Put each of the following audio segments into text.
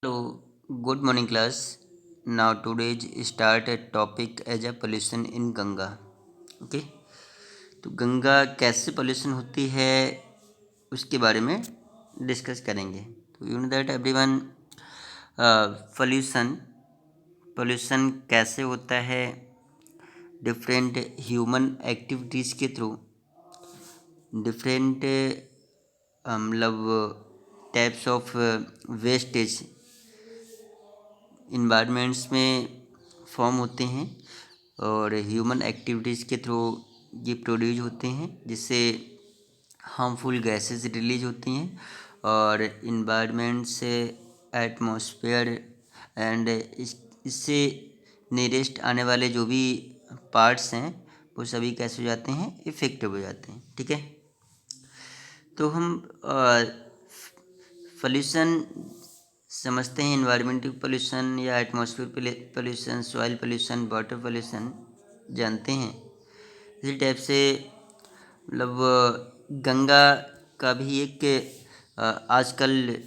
Hello, good morning class. Now today's start a topic as a pollution in Ganga. Okay तो गंगा कैसे pollution होती है उसके बारे में डिस्कस करेंगे. तो you know that everyone, pollution pollution कैसे होता है. डिफरेंट ह्यूमन एक्टिविटीज़ के थ्रू डिफरेंट मतलब टाइप्स ऑफ वेस्टेज इन्वायरमेंट्स में फॉर्म होते हैं और ह्यूमन एक्टिविटीज़ के थ्रू ये प्रोड्यूस होते हैं, जिससे हार्मफुल गैसेस रिलीज होती हैं और इन्वायरमेंट से एटमॉस्फेयर एंड इससे नियरेस्ट आने वाले जो भी पार्ट्स हैं वो सभी कैसे हो जाते हैं, इफेक्टिव हो जाते हैं. ठीक है, तो हम पोल्यूशन समझते हैं. इन्वायरमेंटल पोल्यूशन या atmosphere pollution, soil pollution, water pollution जानते हैं. इसी टाइप से मतलब गंगा का भी एक आजकल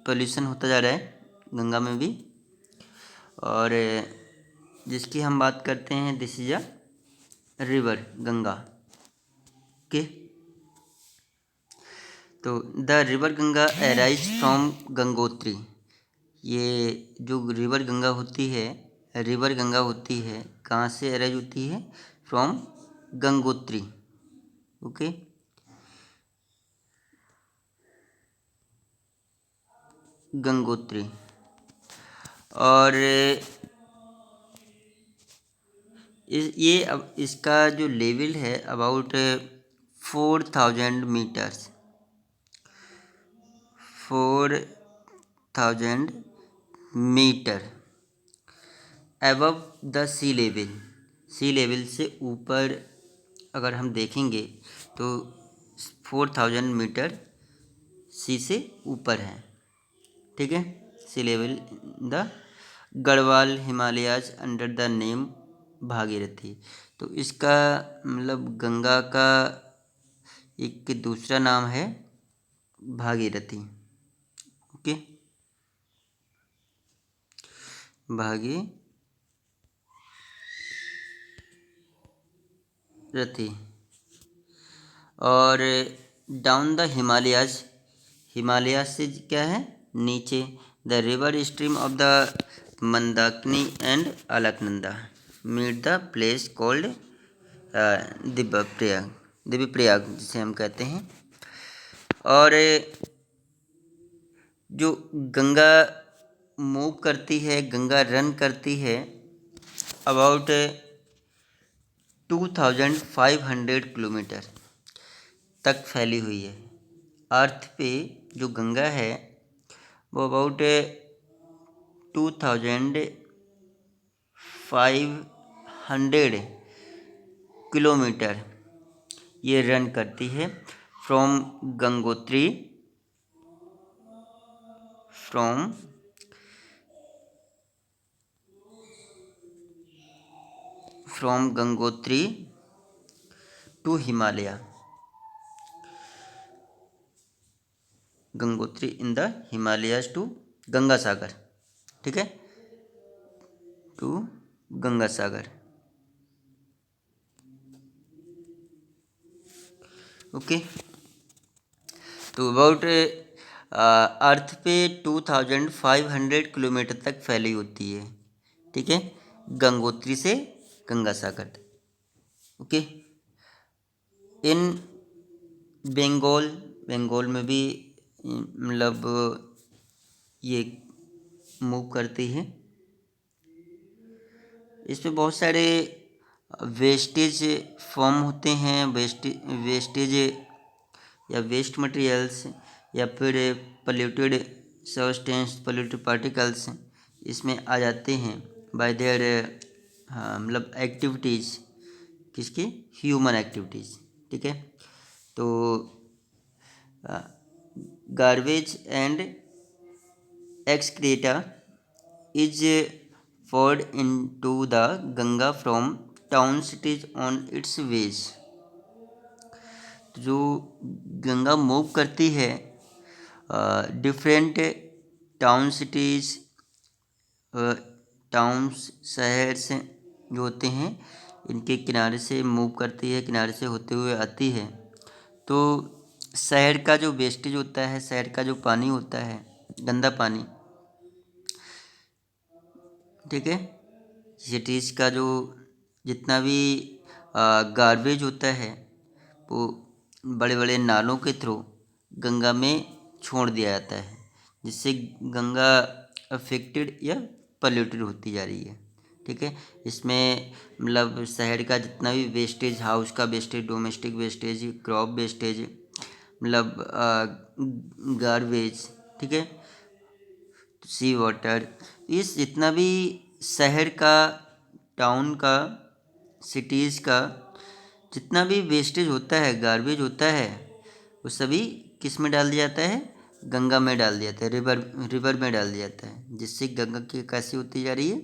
पोल्यूशन होता जा रहा है गंगा में भी, और जिसकी हम बात करते हैं this is a river Ganga. Okay, तो the river Ganga arise from Gangotri. ये जो रिवर गंगा होती है कहाँ से अराइज होती है? फ्रॉम गंगोत्री. ओके, गंगोत्री. और ये अब इसका जो लेवल है about 4000 metres, 4000 metre above the sea level से ऊपर अगर हम देखेंगे तो 4000 मीटर सी से ऊपर है. ठीक है, sea level the Garhwal Himalayas under the name Bhagirathi. तो इसका मतलब गंगा का एक दूसरा नाम है भागीरथी. ओके, भागीरथी. और डाउन द हिमालयाज से क्या है नीचे, the river stream of the Mandakini and Alaknanda meet the place called Devprayag जिसे हम कहते हैं. और जो गंगा मूव करती है, गंगा रन करती है अबाउट 2500 किलोमीटर तक फैली हुई है. अर्थ पे जो गंगा है वो अबाउट 2500 किलोमीटर ये रन करती है from Gangotri to Himalaya. Gangotri in the Himalayas to Ganga Sagar. ठीक है, टू गंगा सागर. ओके, तो अबाउट अर्थ पे 2500 किलोमीटर तक फैली होती है. ठीक है, गंगोत्री से गंगा सागर. ओके, इन बंगाल में भी मतलब ये मूव करती है. इस पे बहुत सारे वेस्टेज फॉर्म होते हैं, वेस्टेज या वेस्ट मटेरियल्स या फिर पोल्यूटेड सब्सटेंस, पोल्यूटेड पार्टिकल्स इसमें आ जाते हैं बाय देयर मतलब एक्टिविटीज़. किसकी? Human activities. ठीक है, तो garbage and excreta is poured into the Ganga from town cities on its ways. जो गंगा मूव करती है डिफरेंट टाउन सिटीज़, टाउन्स शहर से जो होते हैं इनके किनारे से मूव करती है, किनारे से होते हुए आती है। तो शहर का जो वेस्टेज होता है, शहर का जो पानी होता है, गंदा पानी, ठीक है, सिटीज़ का जो जितना भी गार्बेज होता है वो बड़े बड़े नालों के थ्रू गंगा में छोड़ दिया जाता है, जिससे गंगा अफेक्टेड या पल्यूटेड होती जा रही है। ठीक है, इसमें मतलब शहर का जितना भी वेस्टेज, हाउस का wastage, domestic wastage, crop wastage, मतलब गार्बेज, ठीक है, सी वाटर, इस जितना भी शहर का, टाउन का, सिटीज़ का जितना भी वेस्टेज होता है, गार्बेज होता है, वो सभी किस में डाल दिया जाता है? गंगा में डाल दिया जाता है, रिवर में डाल दिया जाता है, जिससे गंगा की कैसी होती जा रही है?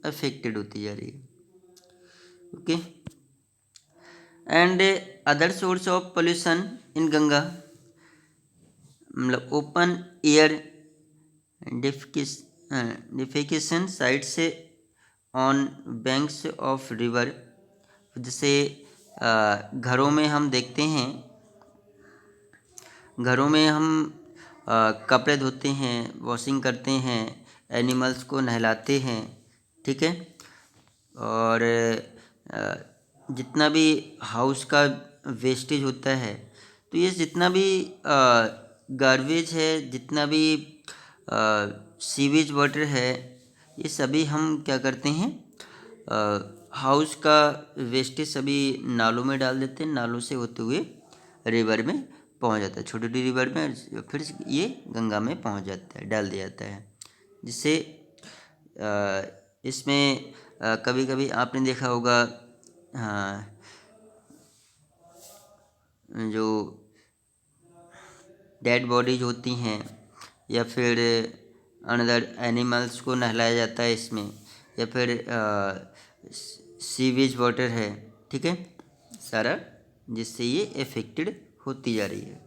अफेक्टेड होती जा रही है। Okay, and other source of pollution in Ganga, मतलब ओपन एयर डिफिकेशन साइट से ऑन बैंक्स ऑफ रिवर, जैसे घरों में हम देखते हैं, घरों में हम कपड़े धोते हैं, वॉशिंग करते हैं, एनिमल्स को नहलाते हैं, ठीक है, और जितना भी हाउस का वेस्टेज होता है, तो ये जितना भी गार्बेज है, जितना भी सीवेज वाटर है, ये सभी हम क्या करते हैं, हाउस का वेस्टेज सभी नालों में डाल देते हैं, नालों से होते हुए रिवर में पहुंच जाता है, छोटी छोटी रिवर में, फिर ये गंगा में पहुंच जाता है, डाल दिया जाता है, जिससे इसमें कभी कभी आपने देखा होगा, हाँ, जो डेड बॉडीज होती हैं या फिर अनदर एनिमल्स को नहलाया जाता है इसमें, या फिर सीवेज वाटर है, ठीक है, सारा, जिससे ये इफेक्टेड होती जा रही है।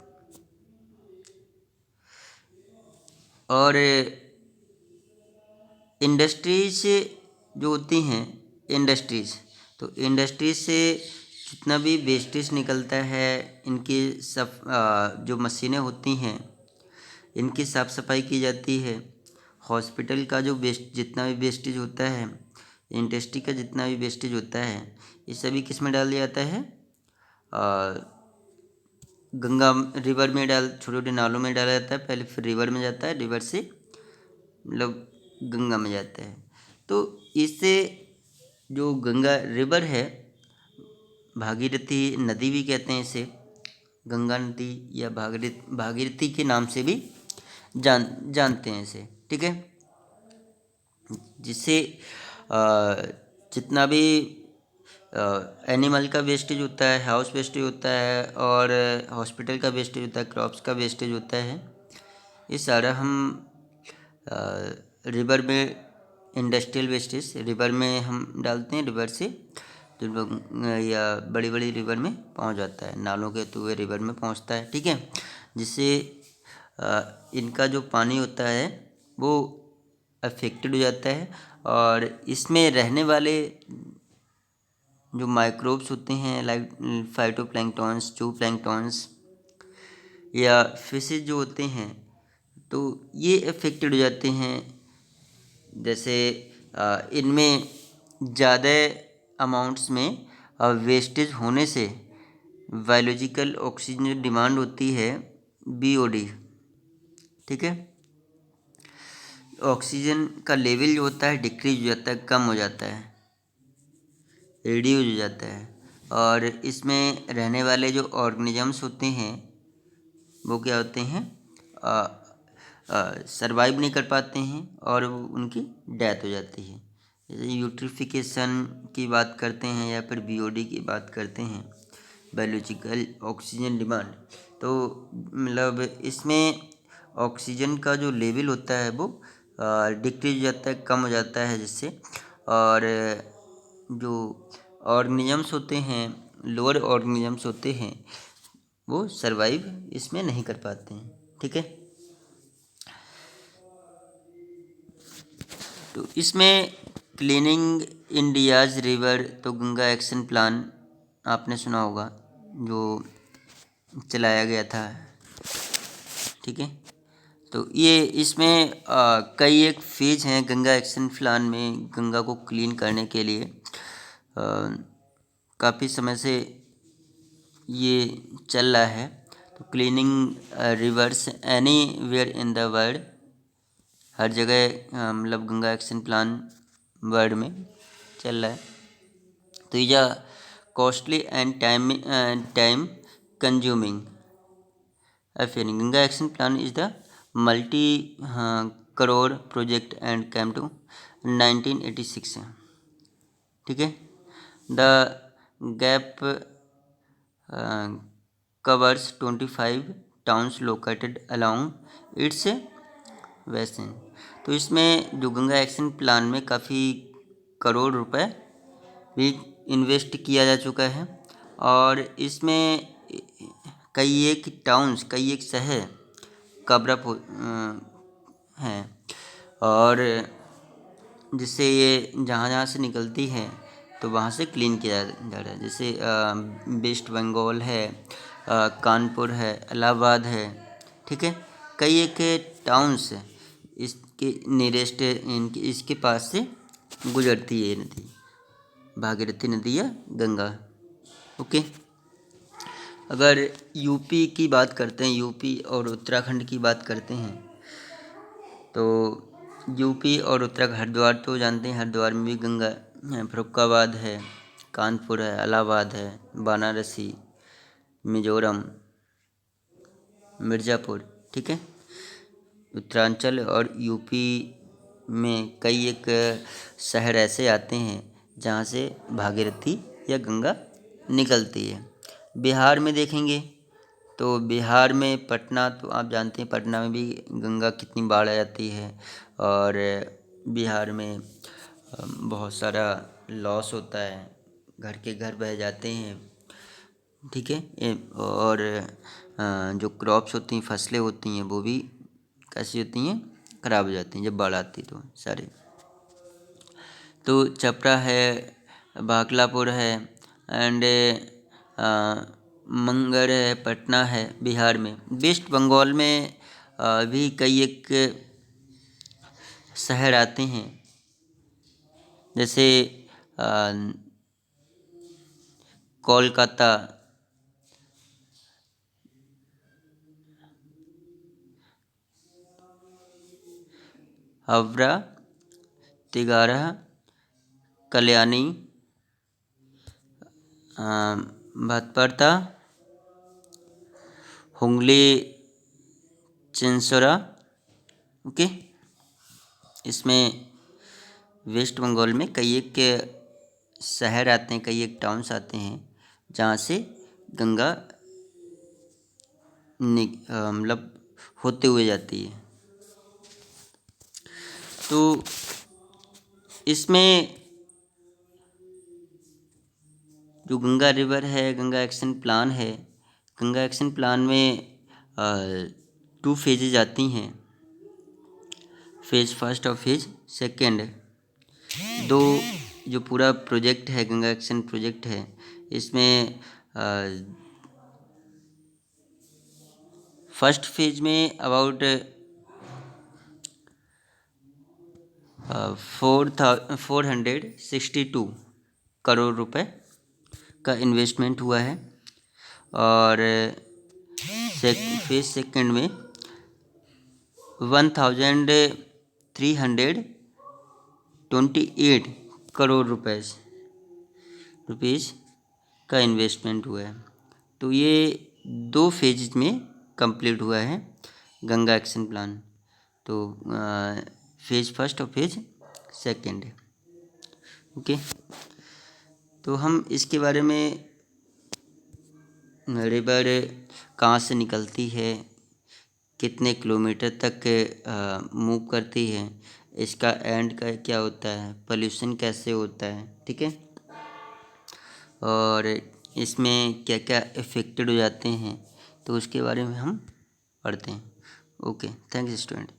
और इंडस्ट्रीज जो होती हैं, इंडस्ट्रीज, तो इंडस्ट्रीज से जितना भी वेस्टेज निकलता है, इनकी सब जो मशीनें होती हैं, इनकी साफ़ सफाई की जाती है। हॉस्पिटल का जो वेस्ट, जितना भी वेस्टेज होता है, इंडस्ट्री का जितना भी वेस्टेज होता है, ये सभी किस में डाल दिया जाता है? गंगा रिवर में छोटे छोटे नालों में डाला जाता है, पहले फिर रिवर में जाता है, रिवर से मतलब गंगा में जाता है। तो इससे जो गंगा रिवर है, भागीरथी नदी भी कहते हैं इसे, गंगा नदी या भागीरथी के नाम से भी जानते हैं इसे, ठीक है, जिससे जितना भी एनिमल का वेस्टेज होता है, हाउस वेस्टेज होता है, और हॉस्पिटल का वेस्टेज होता है, क्रॉप्स का वेस्टेज होता है, ये सारा हम रिवर में, इंडस्ट्रियल वेस्टेज रिवर में हम डालते हैं, रिवर से जो लोग या बड़ी बड़ी रिवर में पहुंच जाता है, नालों के थ्रू रिवर में पहुंचता है, ठीक है, जिससे इनका जो पानी होता है वो अफेक्टेड हो जाता है, और इसमें रहने वाले जो माइक्रोब्स होते हैं, लाइक फाइटोप्लैंक्टन्स, जूप्लैंक्टन्स या फिशेज जो होते हैं, तो ये अफेक्टेड हो जाते हैं। जैसे इनमें ज़्यादा अमाउंट्स में वेस्टेज होने से बायोलॉजिकल ऑक्सीजन डिमांड होती है, BOD, ठीक है, ऑक्सीजन का लेवल जो होता है डिक्रीज हो जाता है, कम हो जाता है, रिड्यूस हो जाता है, और इसमें रहने वाले जो ऑर्गेनिजम्स होते हैं वो क्या होते हैं, सरवाइव नहीं कर पाते हैं और उनकी डेथ हो जाती है। जैसे यूट्रिफिकेशन की बात करते हैं या फिर BOD की बात करते हैं, बायोलॉजिकल ऑक्सीजन डिमांड, तो मतलब इसमें ऑक्सीजन का जो लेवल होता है वो डिक्रीज हो जाता है, कम हो जाता है, जिससे और जो ऑर्गेनिजम्स होते हैं, लोअर ऑर्गेनिजम्स होते हैं, वो सरवाइव इसमें नहीं कर पाते हैं, ठीक है। तो इसमें क्लीनिंग इंडियाज़ रिवर, तो गंगा एक्शन प्लान आपने सुना होगा, जो चलाया गया था, ठीक है। तो ये इसमें कई एक फेज हैं गंगा एक्शन प्लान में, गंगा को क्लीन करने के लिए काफ़ी समय से ये चल रहा है। तो cleaning rivers anywhere in the world, हर जगह मतलब गंगा एक्शन प्लान वर्ल्ड में चल रहा है। तो ये costly and time consuming affair. Ganga action plan is the multi crore project and came to 1986 है, ठीक है। The gap covers 25 towns located along its basin। तो इसमें जो गंगा एक्शन प्लान में काफ़ी करोड़ रुपए भी इन्वेस्ट किया जा चुका है, और इसमें कई एक टाउन्स, कई एक शहर कवरअप हैं, और जिससे ये जहाँ जहाँ से निकलती है तो वहाँ से क्लीन किया जा रहा है। जैसे वेस्ट बंगाल है, कानपुर है, इलाहाबाद है, ठीक है। कई एक टाउन्स इसके नियरेस्ट इनके इसके पास से गुजरती है ये नदी, भागीरथी नदी या गंगा, ओके। अगर यूपी की बात करते हैं, यूपी और उत्तराखंड की बात करते हैं, तो यूपी और उत्तराखंड, हरिद्वार तो जानते हैं, हरिद्वार में भी गंगा है, फरुखाबाद है, कानपुर है, इलाहाबाद है, वाराणसी, मिजोरम, मिर्ज़ापुर, ठीक है। उत्तरांचल और यूपी में कई एक शहर ऐसे आते हैं जहाँ से भागीरथी या गंगा निकलती है। बिहार में देखेंगे तो बिहार में पटना, तो आप जानते हैं पटना में भी गंगा कितनी बाढ़ आ जाती है, और बिहार में बहुत सारा लॉस होता है, घर के घर बह जाते हैं, ठीक है। और जो क्रॉप्स होती हैं, फसलें होती हैं, वो भी कैसी होती हैं, ख़राब हो जाती हैं जब बाढ़ आती है तो सारे। तो छपरा है, बागलापुर है, एंड मंगर है, पटना है बिहार में। वेस्ट बंगाल में भी कई एक शहर आते हैं, जैसे कोलकाता, हावड़ा, तिगारा, कल्याणी, भटपरता, हुगली, चिंसोरा, ओके। इसमें वेस्ट बंगाल में कई एक शहर आते हैं, कई एक टाउन्स आते हैं जहाँ से गंगा मतलब होते हुए जाती है। तो इसमें जो गंगा रिवर है, गंगा एक्शन प्लान है, गंगा एक्शन प्लान में 2 फेजेज आती हैं, फेज़ फर्स्ट और फेज़ सेकेंड। दो जो पूरा प्रोजेक्ट है, गंगा एक्शन प्रोजेक्ट है, इसमें फर्स्ट फेज में अबाउट 462 करोड़ रुपए का इन्वेस्टमेंट हुआ है, और फेज सेकेंड में 1328 करोड़ रुपीज़ का इन्वेस्टमेंट हुआ है। तो ये 2 फेज में कंप्लीट हुआ है गंगा एक्शन प्लान। तो फेज फर्स्ट और फेज सेकेंड, ओके। तो हम इसके बारे में, रिवर कहाँ से निकलती है, कितने किलोमीटर तक मूव करती है, इसका एंड का क्या होता है, पोल्यूशन कैसे होता है, ठीक है, और इसमें क्या क्या इफ़ेक्टेड हो जाते हैं, तो उसके बारे में हम पढ़ते हैं। Okay, thanks student.